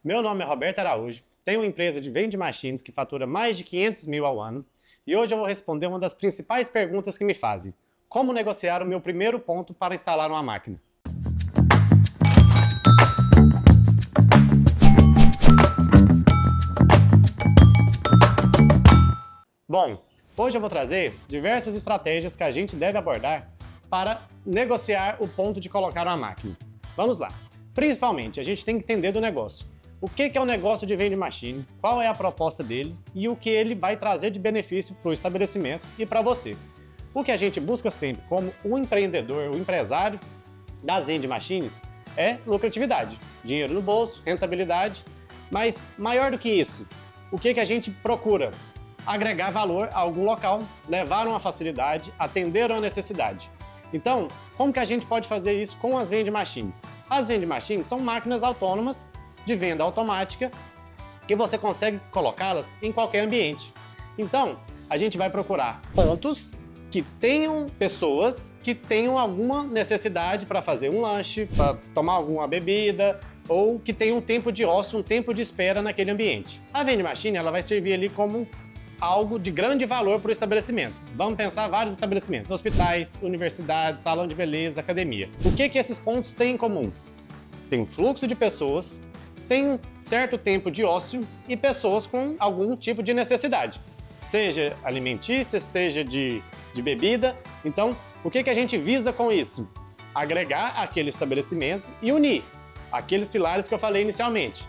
Meu nome é Roberto Araújo, tenho uma empresa de vending machines que fatura mais de 500 mil ao ano e hoje eu vou responder uma das principais perguntas que me fazem: como negociar o meu primeiro ponto para instalar uma máquina? Bom, hoje eu vou trazer diversas estratégias que a gente deve abordar para negociar o ponto de colocar uma máquina. Vamos lá. Principalmente, a gente tem que entender do negócio. O que é o negócio de vending machine, qual é a proposta dele e o que ele vai trazer de benefício para o estabelecimento e para você. O que a gente busca sempre como um empreendedor, o empresário das vending machines é lucratividade, dinheiro no bolso, rentabilidade, mas maior do que isso, o que a gente procura? Agregar valor a algum local, levar uma facilidade, atender uma necessidade. Então, como que a gente pode fazer isso com as vending machines? As vending machines são máquinas autônomas de venda automática que você consegue colocá-las em qualquer ambiente. Então, a gente vai procurar pontos que tenham pessoas que tenham alguma necessidade para fazer um lanche, para tomar alguma bebida, ou que tenham um tempo de ócio, um tempo de espera naquele ambiente. A vending machine ela vai servir ali como algo de grande valor para o estabelecimento. Vamos pensar vários estabelecimentos: hospitais, universidades, salão de beleza, academia. O que esses pontos têm em comum? Tem um fluxo de pessoas, tem um certo tempo de ócio e pessoas com algum tipo de necessidade, seja alimentícia, seja de bebida. Então, o que a gente visa com isso? Agregar aquele estabelecimento e unir aqueles pilares que eu falei inicialmente: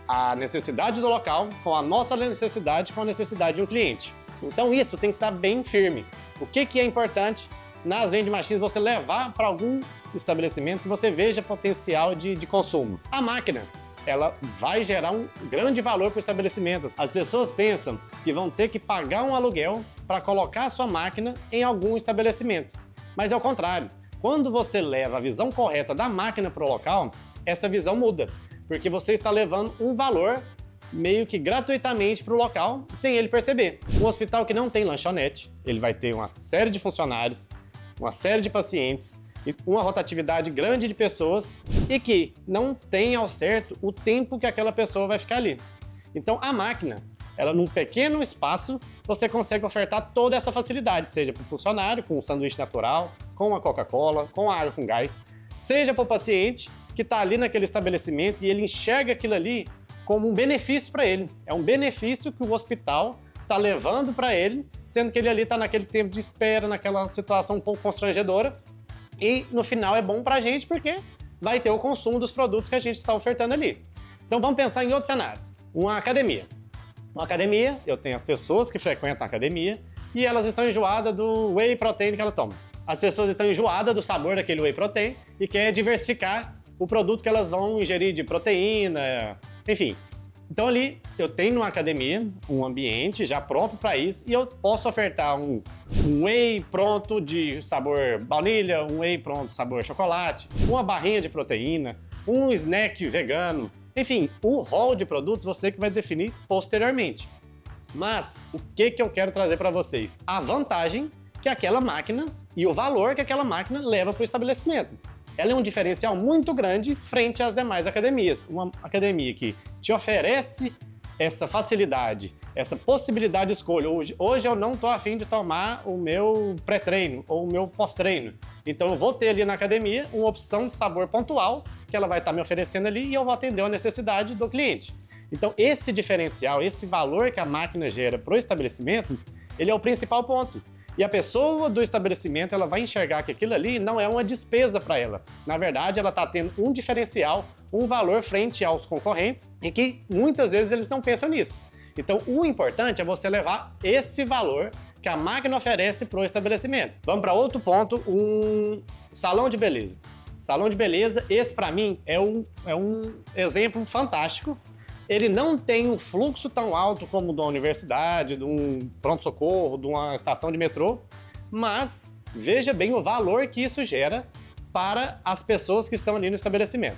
a necessidade do local com a nossa necessidade, com a necessidade de um cliente. Então isso tem que estar bem firme. O que é importante nas vending machines você levar para algum estabelecimento que você veja potencial de consumo? A máquina, ela vai gerar um grande valor para o estabelecimento. As pessoas pensam que vão ter que pagar um aluguel para colocar a sua máquina em algum estabelecimento. Mas é o contrário. Quando você leva a visão correta da máquina para o local, essa visão muda, porque você está levando um valor meio que gratuitamente para o local, sem ele perceber. Um hospital que não tem lanchonete, ele vai ter uma série de funcionários, uma série de pacientes, e uma rotatividade grande de pessoas e que não tem ao certo o tempo que aquela pessoa vai ficar ali. Então a máquina, ela num pequeno espaço, você consegue ofertar toda essa facilidade, seja para o funcionário, com um sanduíche natural, com uma Coca-Cola, com água com gás, seja para o paciente que está ali naquele estabelecimento e ele enxerga aquilo ali como um benefício para ele. É um benefício que o hospital está levando para ele, sendo que ele ali está naquele tempo de espera, naquela situação um pouco constrangedora. E no final é bom para a gente porque vai ter o consumo dos produtos que a gente está ofertando ali. Então vamos pensar em outro cenário. Uma academia. Uma academia, eu tenho as pessoas que frequentam a academia e elas estão enjoadas do whey protein que elas tomam. As pessoas estão enjoadas do sabor daquele whey protein e querem diversificar o produto que elas vão ingerir de proteína, enfim. Então ali eu tenho numa academia um ambiente já próprio para isso e eu posso ofertar um whey pronto de sabor baunilha, um whey pronto sabor chocolate, uma barrinha de proteína, um snack vegano, enfim, o rol de produtos você que vai definir posteriormente. Mas o que eu quero trazer para vocês? A vantagem que aquela máquina e o valor que aquela máquina leva para o estabelecimento. Ela é um diferencial muito grande frente às demais academias. Uma academia que te oferece essa facilidade, essa possibilidade de escolha. Hoje eu não estou afim de tomar o meu pré-treino ou o meu pós-treino. Então eu vou ter ali na academia uma opção de sabor pontual que ela vai estar me oferecendo ali e eu vou atender a necessidade do cliente. Então esse diferencial, esse valor que a máquina gera para o estabelecimento, ele é o principal ponto. E a pessoa do estabelecimento ela vai enxergar que aquilo ali não é uma despesa para ela. Na verdade, ela está tendo um diferencial, um valor frente aos concorrentes e que muitas vezes eles não pensam nisso. Então, o importante é você levar esse valor que a máquina oferece para o estabelecimento. Vamos para outro ponto, um salão de beleza. Salão de beleza, esse para mim é um exemplo fantástico. Ele não tem um fluxo tão alto como o da universidade, de um pronto-socorro, de uma estação de metrô, mas veja bem o valor que isso gera para as pessoas que estão ali no estabelecimento.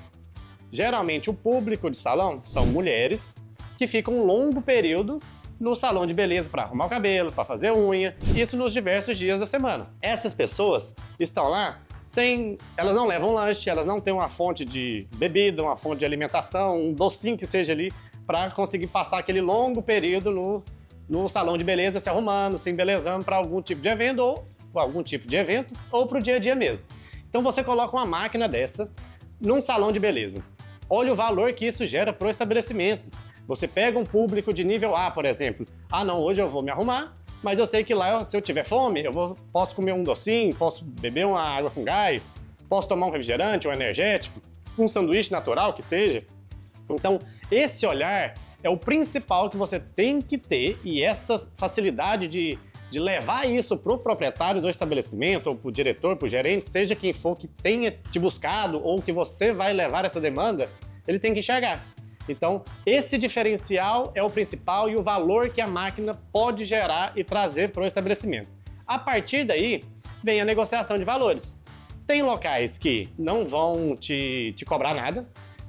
Geralmente o público de salão são mulheres que ficam um longo período no salão de beleza para arrumar o cabelo, para fazer unha, isso nos diversos dias da semana. Essas pessoas estão lá elas não levam lanche, elas não têm uma fonte de bebida, uma fonte de alimentação, um docinho que seja ali, para conseguir passar aquele longo período no salão de beleza, se arrumando, se embelezando para algum tipo de evento ou para o dia a dia mesmo. Então você coloca uma máquina dessa num salão de beleza. Olha o valor que isso gera para o estabelecimento. Você pega um público de nível A, por exemplo. Ah, não, hoje eu vou me arrumar, mas eu sei que lá, se eu tiver fome, posso comer um docinho, posso beber uma água com gás, posso tomar um refrigerante, um energético, um sanduíche natural que seja. Então, esse olhar é o principal que você tem que ter, e essa facilidade de levar isso para o proprietário do estabelecimento, ou para o diretor, para o gerente, seja quem for que tenha te buscado ou que você vai levar essa demanda, ele tem que enxergar. Então, esse diferencial é o principal e o valor que a máquina pode gerar e trazer para o estabelecimento. A partir daí, vem a negociação de valores. Tem locais que não vão te cobrar nada,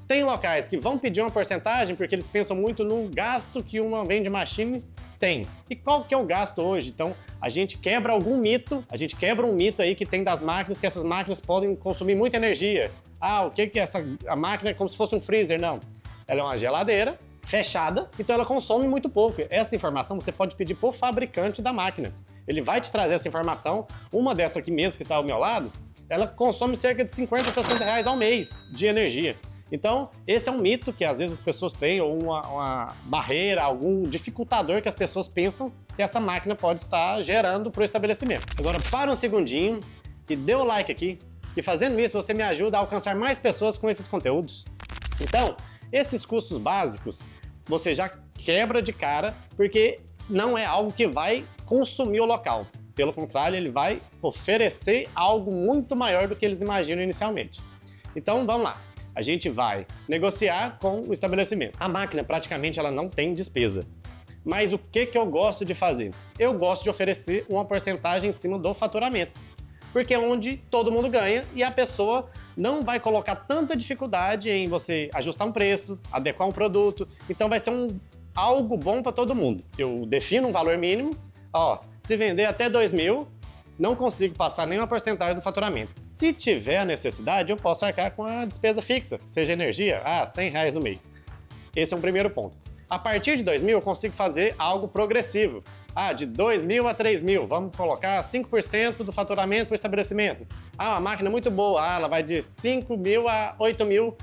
tem locais que vão pedir uma porcentagem porque eles pensam muito no gasto que uma vending machine tem. E qual que é o gasto hoje? Então, a gente quebra algum mito, a gente quebra um mito aí que tem das máquinas, que essas máquinas podem consumir muita energia. Ah, o que é a máquina é como se fosse um freezer? Não. Ela é uma geladeira fechada, então ela consome muito pouco. Essa informação você pode pedir pro fabricante da máquina. Ele vai te trazer essa informação. Uma dessa aqui mesmo que está ao meu lado, ela consome cerca de 50, 60 reais ao mês de energia. Então, esse é um mito que às vezes as pessoas têm, ou uma barreira, algum dificultador que as pessoas pensam que essa máquina pode estar gerando para o estabelecimento. Agora, para um segundinho e dê o like aqui, que fazendo isso você me ajuda a alcançar mais pessoas com esses conteúdos. Então, esses custos básicos, você já quebra de cara, porque não é algo que vai consumir o local. Pelo contrário, ele vai oferecer algo muito maior do que eles imaginam inicialmente. Então, vamos lá. A gente vai negociar com o estabelecimento. A máquina, praticamente, ela não tem despesa. Mas o que eu gosto de fazer? Eu gosto de oferecer uma porcentagem em cima do faturamento. Porque é onde todo mundo ganha e a pessoa não vai colocar tanta dificuldade em você ajustar um preço, adequar um produto. Então vai ser algo bom para todo mundo. Eu defino um valor mínimo. Ó, se vender até 2.000, não consigo passar nenhuma porcentagem do faturamento. Se tiver a necessidade, eu posso arcar com a despesa fixa, seja energia, R$100 no mês. Esse é um primeiro ponto. A partir de 2.000, eu consigo fazer algo progressivo. De 2.000 a 3.000, vamos colocar 5% do faturamento para o estabelecimento. Uma máquina muito boa, ela vai de 5.000 a 8.000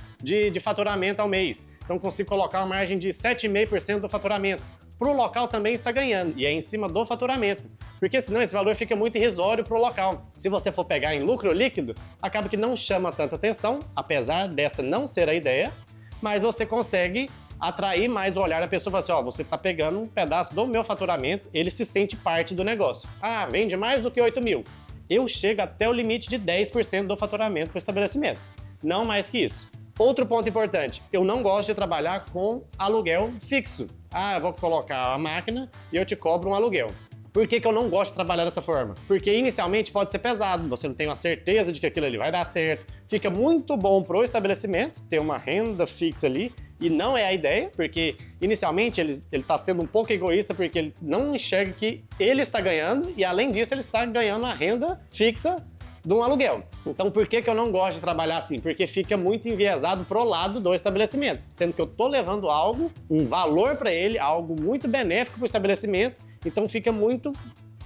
de faturamento ao mês. Então, consigo colocar uma margem de 7,5% do faturamento. Para o local também está ganhando, e é em cima do faturamento. Porque senão esse valor fica muito irrisório para o local. Se você for pegar em lucro líquido, acaba que não chama tanta atenção, apesar dessa não ser a ideia, mas você consegue atrair mais o olhar da pessoa e falar assim, você está pegando um pedaço do meu faturamento, ele se sente parte do negócio. Vende mais do que 8.000. Eu chego até o limite de 10% do faturamento para o estabelecimento. Não mais que isso. Outro ponto importante, eu não gosto de trabalhar com aluguel fixo. Eu vou colocar a máquina e eu te cobro um aluguel. Por que eu não gosto de trabalhar dessa forma? Porque inicialmente pode ser pesado, você não tem uma certeza de que aquilo ali vai dar certo. Fica muito bom pro estabelecimento ter uma renda fixa ali, e não é a ideia, porque inicialmente ele está sendo um pouco egoísta porque ele não enxerga que ele está ganhando e além disso ele está ganhando a renda fixa de um aluguel. Então, por que eu não gosto de trabalhar assim? Porque fica muito enviesado pro lado do estabelecimento, sendo que eu tô levando algo, um valor para ele, algo muito benéfico para o estabelecimento, então fica muito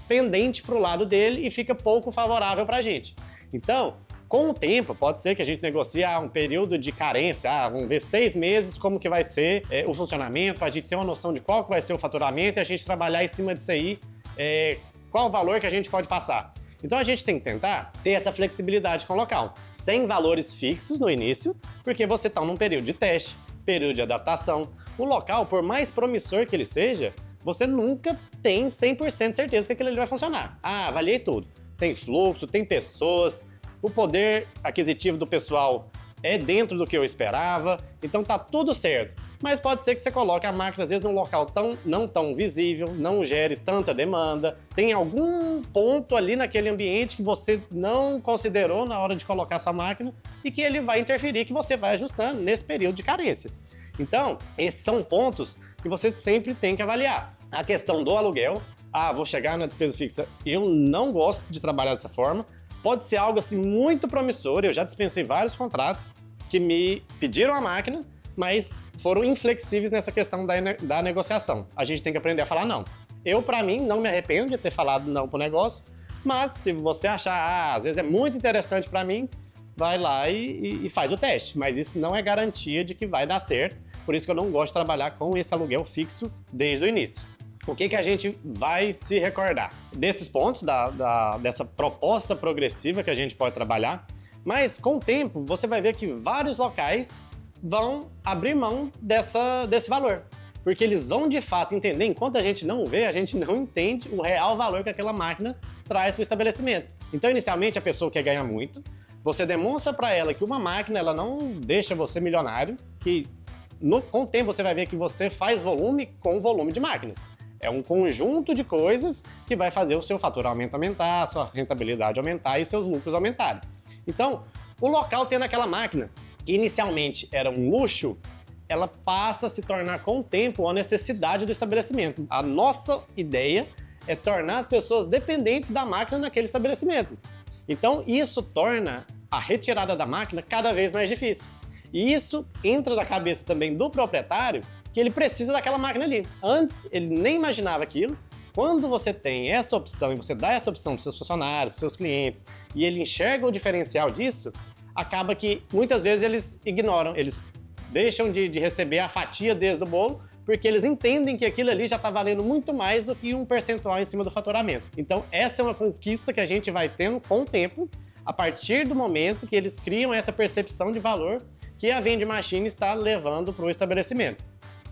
pendente pro lado dele e fica pouco favorável para a gente. Então, com o tempo, pode ser que a gente negocie um período de carência, vamos ver 6 meses como que vai ser o funcionamento, a gente ter uma noção de qual que vai ser o faturamento e a gente trabalhar em cima disso aí, qual o valor que a gente pode passar. Então a gente tem que tentar ter essa flexibilidade com o local, sem valores fixos no início, porque você está num período de teste, período de adaptação. O local, por mais promissor que ele seja, você nunca tem 100% certeza que aquilo ali vai funcionar. Avaliei tudo. Tem fluxo, tem pessoas, o poder aquisitivo do pessoal é dentro do que eu esperava, então tá tudo certo. Mas pode ser que você coloque a máquina, às vezes, num local não tão visível, não gere tanta demanda, tem algum ponto ali naquele ambiente que você não considerou na hora de colocar sua máquina e que ele vai interferir, que você vai ajustando nesse período de carência. Então, esses são pontos que você sempre tem que avaliar. A questão do aluguel, vou chegar na despesa fixa, eu não gosto de trabalhar dessa forma, pode ser algo assim muito promissor. Eu já dispensei vários contratos que me pediram a máquina, mas foram inflexíveis nessa questão da negociação. A gente tem que aprender a falar não. Eu, para mim, não me arrependo de ter falado não pro negócio, mas se você achar, às vezes é muito interessante para mim, vai lá e faz o teste. Mas isso não é garantia de que vai dar certo, por isso que eu não gosto de trabalhar com esse aluguel fixo desde o início. O que a gente vai se recordar? Desses pontos, dessa proposta progressiva que a gente pode trabalhar, mas com o tempo você vai ver que vários locais vão abrir mão desse valor. Porque eles vão de fato entender, enquanto a gente não vê, a gente não entende o real valor que aquela máquina traz para o estabelecimento. Então, inicialmente, a pessoa quer ganhar muito, você demonstra para ela que uma máquina ela não deixa você milionário, que com o tempo você vai ver que você faz volume com volume de máquinas. É um conjunto de coisas que vai fazer o seu faturamento aumentar, a sua rentabilidade aumentar e seus lucros aumentarem. Então, o local tendo aquela máquina, que inicialmente era um luxo, ela passa a se tornar com o tempo uma necessidade do estabelecimento. A nossa ideia é tornar as pessoas dependentes da máquina naquele estabelecimento. Então, isso torna a retirada da máquina cada vez mais difícil. E isso entra na cabeça também do proprietário, que ele precisa daquela máquina ali. Antes, ele nem imaginava aquilo. Quando você tem essa opção e você dá essa opção para os seus funcionários, para os seus clientes, e ele enxerga o diferencial disso, acaba que muitas vezes eles ignoram, eles deixam de receber a fatia deles do bolo, porque eles entendem que aquilo ali já está valendo muito mais do que um percentual em cima do faturamento. Então, essa é uma conquista que a gente vai tendo com o tempo, a partir do momento que eles criam essa percepção de valor que a vending machine está levando para o estabelecimento.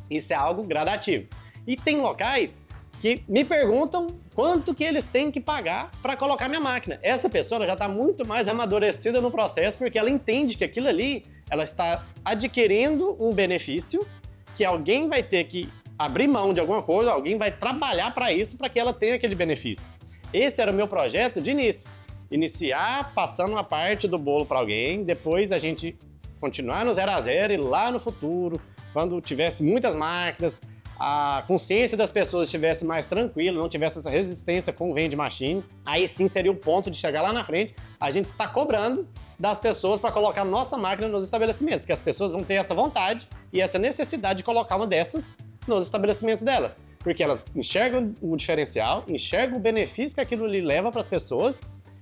Isso é algo gradativo. E tem locais que me perguntam quanto que eles têm que pagar para colocar minha máquina. Essa pessoa já está muito mais amadurecida no processo, porque ela entende que aquilo ali, ela está adquirindo um benefício, que alguém vai ter que abrir mão de alguma coisa, alguém vai trabalhar para isso, para que ela tenha aquele benefício. Esse era o meu projeto de início. Iniciar passando uma parte do bolo para alguém, depois a gente continuar no 0 a 0 e lá no futuro, quando tivesse muitas máquinas, a consciência das pessoas estivesse mais tranquila, não tivesse essa resistência com o vending machine, aí sim seria o ponto de chegar lá na frente, a gente está cobrando das pessoas para colocar nossa máquina nos estabelecimentos, que as pessoas vão ter essa vontade e essa necessidade de colocar uma dessas nos estabelecimentos dela, porque elas enxergam o diferencial, enxergam o benefício que aquilo lhe leva para as pessoas,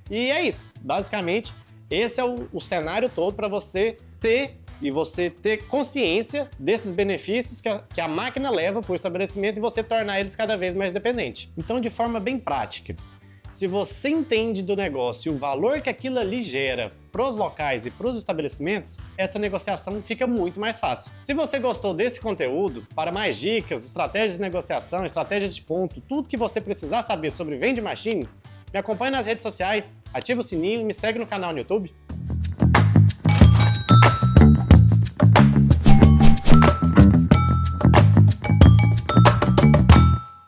e é isso. Basicamente, esse é o cenário todo para você ter consciência desses benefícios que a máquina leva para o estabelecimento e você tornar eles cada vez mais dependentes. Então, de forma bem prática, se você entende do negócio e o valor que aquilo ali gera para os locais e para os estabelecimentos, essa negociação fica muito mais fácil. Se você gostou desse conteúdo, para mais dicas, estratégias de negociação, estratégias de ponto, tudo que você precisar saber sobre vending machine, me acompanhe nas redes sociais, ativa o sininho e me segue no canal no YouTube.